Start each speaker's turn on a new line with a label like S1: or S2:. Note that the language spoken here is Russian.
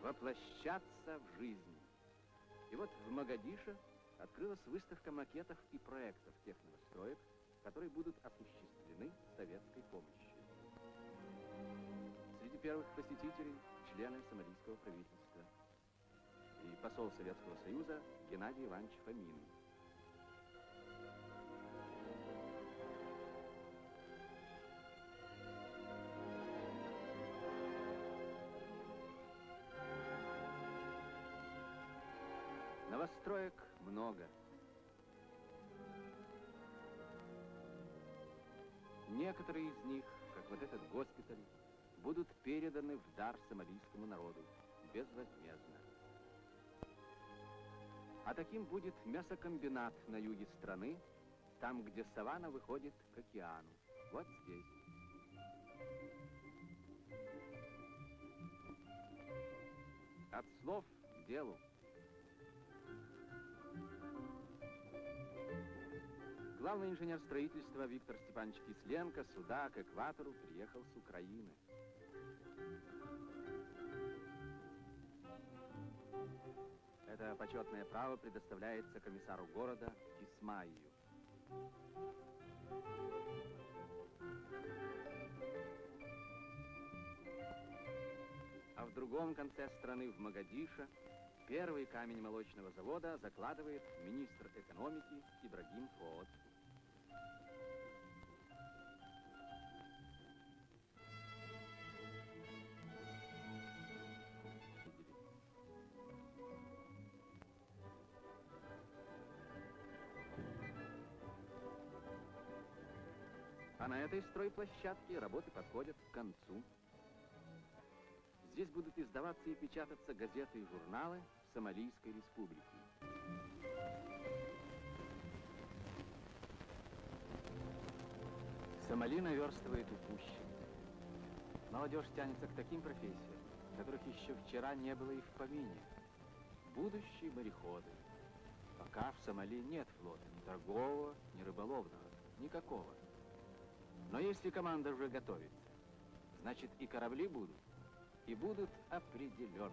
S1: воплощаться в жизнь. И вот в Могадишо открылась выставка макетов и проектов тех новостроек, которые будут осуществлены советской помощью. Среди первых посетителей члены сомалийского правительства и посол Советского Союза Геннадий Иванович Фомин. Новостроек много. Некоторые из них, как вот этот госпиталь, будут переданы в дар сомалийскому народу безвозмездно. А таким будет мясокомбинат на юге страны, там, где саванна выходит к океану. Вот здесь. От слов к делу. Главный инженер строительства Виктор Степанович Кисленко сюда, к экватору, приехал с Украины. Это почетное право предоставляется комиссару города Кисмайю. А в другом конце страны, в Могадишо, первый камень молочного завода закладывает министр экономики Ибрагим Фоод. А на этой стройплощадке работы подходят к концу. Здесь будут издаваться и печататься газеты и журналы Сомалийской республики. Сомали наверстывает упущенное. Молодежь тянется к таким профессиям, которых еще вчера не было и в помине. Будущие мореходы. Пока в Сомали нет флота ни торгового, ни рыболовного, никакого. Но если команда уже готовится, значит и корабли будут, и будут определенно.